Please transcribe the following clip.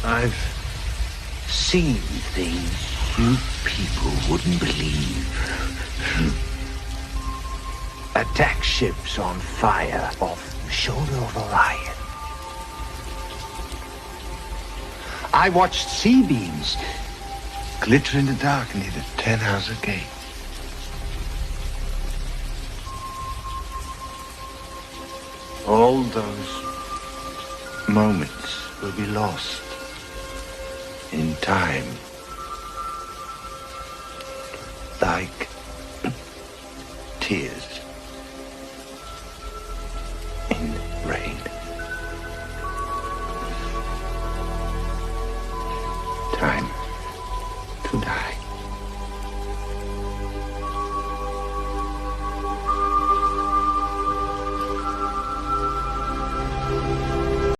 I've seen things you people wouldn't believe. Attack ships on fire off the shoulder of Orion. I watched sea beams glitter in the dark near the 10-house gate. All those moments will be lost in time, like tears in rain. Time.